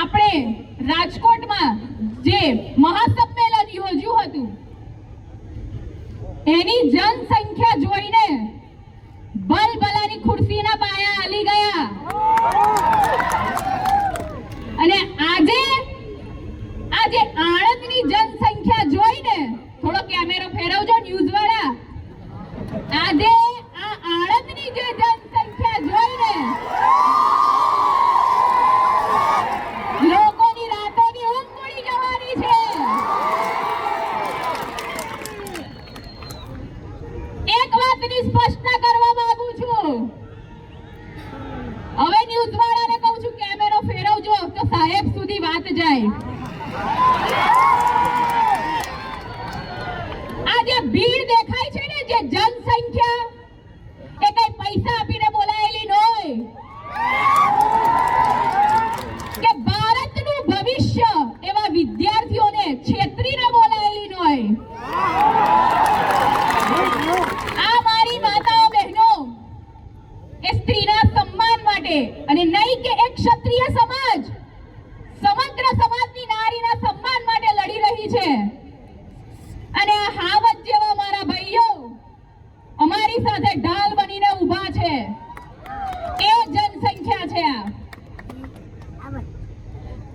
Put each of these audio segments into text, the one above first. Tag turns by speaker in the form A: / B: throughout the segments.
A: આપણે રાજકોટમાં જે મહાસંમેલન યોજ્યું હતું એની જનસંખ્યા જોઈને બલબલાની ખુરશીના પાયા હાલી ગયા અને આજે આણંદની જનસંખ્યા જોઈને થોડો કેમેરો ફેરવજો ન્યૂઝ વાળા. આજે આ આણંદની જે જનસંખ્યા જોઈને લોકોની રાતોની ઊંઘ ઉડી જવાની છે. એક વાતની સ્પષ્ટતા કરવા માંગુ છું. હવે ન્યૂઝ વાળાને કહું છું કેમેરો ફેરવજો તો સાહેબ સુધી વાત જાય. આ જે ભીડ દેખાય છે ને, જે જનસંખ્યા, એ કઈ પૈસા આપીને બોલાયેલી નહોય કે ભારતનું ભવિષ્ય એવા વિદ્યાર્થીઓને છેતરીને બોલાયેલી નહોય. આ મારી માતાઓ બહેનો એ સ્ત્રીના સન્માન માટે અને નહીં કે એક ક્ષત્રિય સમાજ સમગ્ર સમાજની નારીના સન્માન માટે લડી રહી છે. અને આ હાવત જેવા મારા ભાઈઓ અમારી સાથે ઢાલ બનીને ઊભા છે. એ જનસંખ્યા છે. આ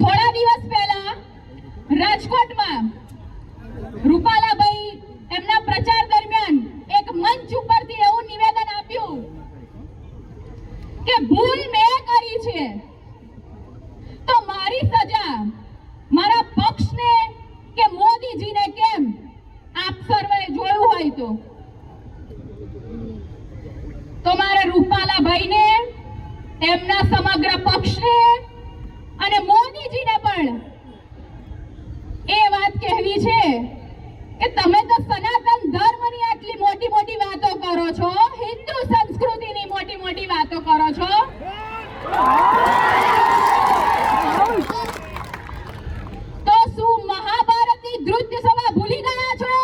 A: થોડા દિવસ પહેલા રાજકોટમાં રૂપાલાભાઈ એમના પ્રચાર દરમિયાન એક મંચ ઉપરથી એવું નિવેદન આપ્યું કે ભૂલ મેં કરી છે તો મારી સજા મારા પક્ષને કે મોદીજીને કેમ? આપ સર્વે જોયું હોય તો મારે રૂપાલાભાઈને, એમના સમગ્ર પક્ષને અને મોદીજીને પણ એ વાત કહેવી છે કે તમે તો સનાતન ધર્મની આટલી મોટી મોટી વાતો કરો છો, હિન્દુ સંસ્કૃતિની મોટી મોટી વાતો કરો છો, તો શું મહાભારતની ધૃત્ય સભા ભૂલી ગયા છો?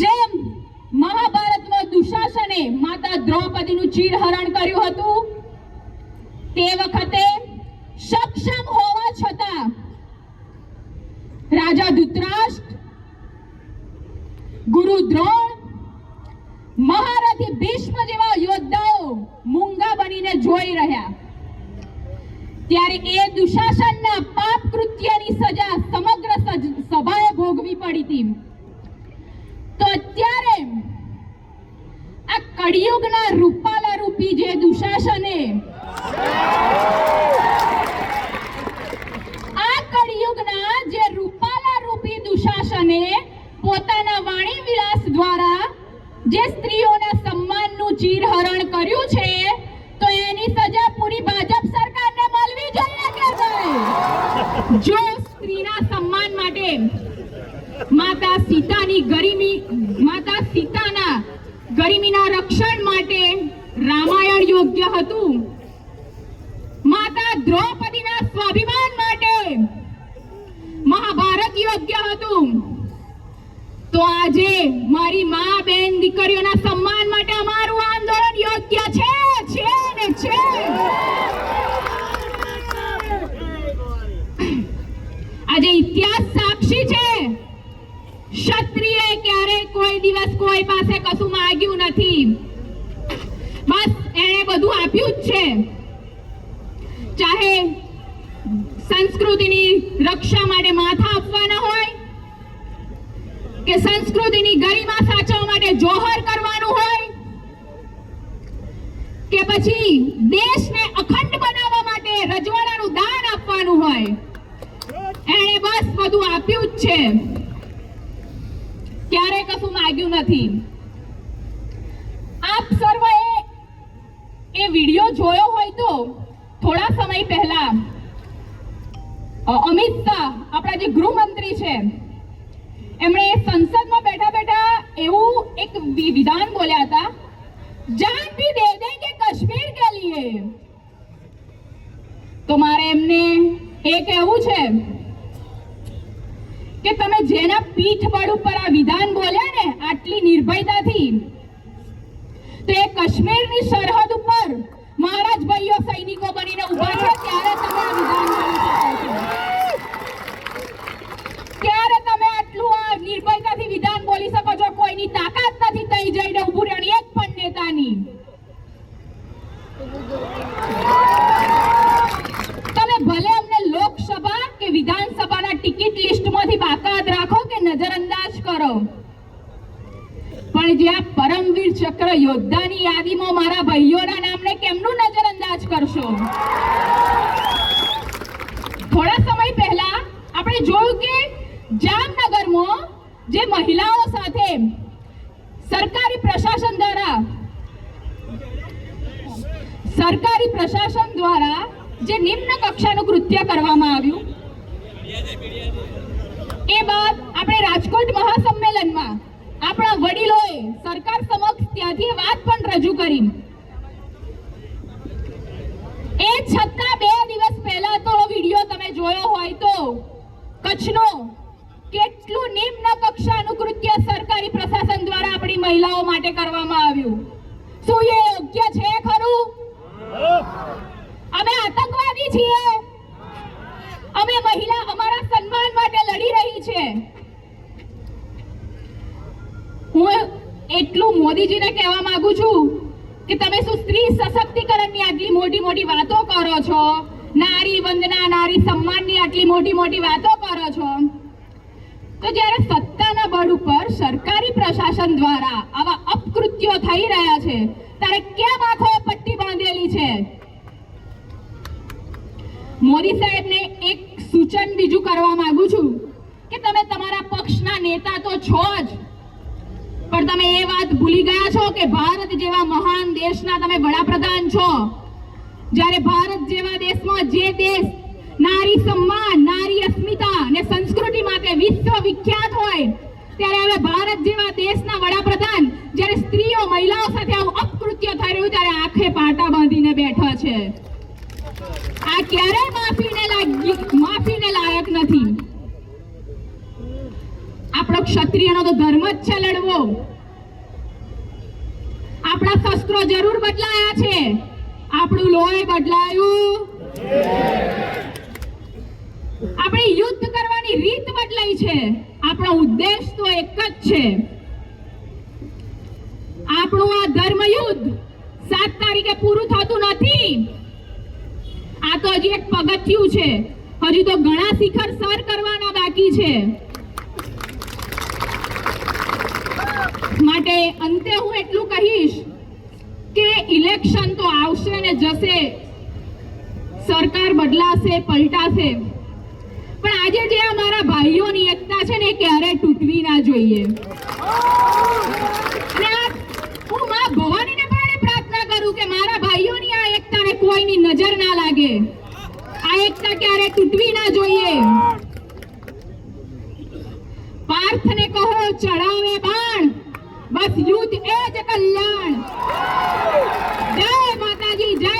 A: જેમ મહાભારતમાં દુશાસને માતા દ્રૌપદીનું ચીરહરણ કર્યું હતું, તે વખતે સક્ષમ હોવા છતાં રાજા ધૃતરાષ્ટ્ર, ગુરુ દ્રોણ, મહારથી ભીષ્મ જેવા યોદ્ધાઓ મૂંગા બનીને જોઈ રહ્યા. ત્યારે એ દુશાસનના પાપ કૃત્યની સજા સમગ્ર સભાએ ભોગવી પડી હતી. તો અત્યારે આ કળિયુગના રૂપાલા રૂપી જે દુશાસને, આ કળિયુગના જે રૂપાલા રૂપી દુશાસને પોતાના વાણી વિલાસ દ્વારા જે સ્ત્રીઓના સન્માનનું ચીરહરણ કર્યું છે, તો એની સજા પૂરી ભાજપ સરકારને મળવી જોઈએ કે નહીં? જો સ્ત્રીના સન્માન માટે માતા સીતાના ગરિમીના રક્ષણ માટે રામાયણ યોગ્ય હતું, માતા દ્રૌપદીના સ્વાભિમાન માટે મહાભારત યોગ્ય હતું, તો આજે મારી મા બેન દીકરીઓના સન્માન માટે અમારું આંદોલન યોગ્ય છે ને છે. આજે ઇતિહાસ સાક્ષી છે, ક્ષત્રિયએ ક્યારેય કોઈ દિવસ કોઈ પાસે કશું માંગ્યું નથી, બસ એણે બધું આપ્યું જ છે. ચાહે સંસ્કૃતિની રક્ષા માટે માથા આપવાના હોય કે સંસ્કૃતિની ગરિમા સાચવવા માટે જોહર કરવાનું હોય કે પછી દેશને અખંડ બનાવવા માટે રજવાડાનું દાન આપવાનું હોય, એણે બસ બધું આપ્યું જ છે, ક્યારે કશું માંગ્યું નથી. આપ સર્વે એ વિડિયો જોયો હોય તો થોડા સમય પહેલા અમિત શાહ, આપણા જે ગૃહમંત્રી છે, એમણે સંસદમાં બેઠા બેઠા એવું એક વિધાન બોલ્યા હતા, જાન ભી દે દેંગે કશ્મીર કે લીએ. તો મારે એમને એ કહેવું છે કે તમે જેના પીઠ બળ ઉપર આ વિધાન બોલ્યા ને આટલી નિર્ભયતાથી, તો એ કાશ્મીરની સરહદ ઉપર મારા જ ભાઈઓ સૈનિકો બનીને ઊભા છે ત્યારે તમે આ વિધાન બોલી શકો છો, ત્યારે તમે આટલું આ નિર્ભયતાથી વિધાન બોલી શકો છો. કોઈની તાકાત નથી તઈ જઈને ઊભું રહેવાની, એક પણ નેતાની. તમે ભલે અમને લોકસભા કે વિધાનસભાના ટિકિટ લિસ્ટમાંથી બાકાત રાખો કે નજરઅંદાજ કરો, પણ જે આ પરમવીર ચક્ર યોદ્ધાની યાદીમાં મારા ભાઈઓના નામને કેમનું નજરઅંદાજ કરશો? થોડા સમય પહેલા આપણે જોયું કે જામનગરમાં જે મહિલાઓ સાથે સરકારી પ્રશાસન દ્વારા જે નિમ્ન કક્ષાનું કૃત્ય કરવામાં આવ્યું, એ બાદ આપણે રાજકોટ મહાસંમેલનમાં આપણા વડીલોએ સરકાર સમક્ષ ત્યાંથી વાત પણ રજૂ કરી. એ છતાં 2 દિવસ પહેલા તો વિડિયો તમે જોયો હોય તો કચ્છનો કેટલું નિમ્ન કક્ષાનું કૃત્ય સરકારી પ્રશાસન દ્વારા આપણી મહિલાઓ માટે કરવામાં આવ્યું. શું એ યોગ્ય છે ખરું? અમે આતંકવાદી છીએ? અમે મહિલા અમારા સન્માન માટે લડી રહી છે. હું એટલું મોદીજીને કહેવા માંગુ છું કે તમે શું સ્ત્રી સશક્તિકરણની આટલી મોટી મોટી વાતો કરો છો, નારી વંદના નારી સન્માનની આટલી મોટી મોટી વાતો કરો છો, તો જ્યારે સત્તાના બળ ઉપર સરકારી પ્રશાસન દ્વારા આવા અપકૃત્યો થઈ રહ્યા છે ત્યારે કેમ આંખોએ પટ્ટી બાંધેલી છે? મોદી સાહેબને એક સૂચન બીજું કરવા માંગુ છું કે તમે તમારા પક્ષના નેતા તો છો જ, પણ તમે એ વાત ભૂલી ગયા છો કે ભારત જેવા મહાન દેશના તમે વડાપ્રધાન છો. જ્યારે ભારત જેવા દેશમાં જે દેશ નારી સન્માન, નારી અસ્મિતા અને સંસ્કૃતિ માટે વિશ્વ વિખ્યાત હોય, ત્યારે હવે ભારત જેવા દેશના વડાપ્રધાન જ્યારે સ્ત્રીઓ મહિલાઓ સાથે આવું અપકૃત્ય થઈ રહ્યું ત્યારે આંખે પાટા બાંધીને બેઠા છે. આ ક્યારેય માફીને લાયક નથી. આપણો ક્ષત્રિયનો તો ધર્મ જ છે લડવો. આપણા શસ્ત્રો જરૂર બદલાયા છે, આપણું લોહી બદલાયું, આપણી યુદ્ધ કરવાની રીત બદલાઈ છે, આપણો ઉદ્દેશ તો એક જ છે. આપણું આ ધર્મ યુદ્ધ 7 તારીખે પૂરું થતું નથી. આ તો હજી એક પગથિયું છે, હજી તો ઘણા શિખર સર કરવાના બાકી છે. માટે અંતે હું એટલું કહીશ કે ઇલેક્શન તો આવશે ને જશે, સરકાર બદલાશે, પલટાશે, પણ આજે જે અમારા ભાઈઓની એકતા છે ને ક્યારે તૂટવી ના જોઈએ. અને હું માં ભવાનીને પણ પ્રાર્થના કરું કે મારા ભાઈઓની આ એકતાને કોઈની નજર ના લાગે, આ એકતા ક્યારે તૂટવી ના જોઈએ. પાર્થને કહો ચડાવે બાણ, બસ યુદ્ધ એ જ કલ્યાણ. જય માતાજી, જય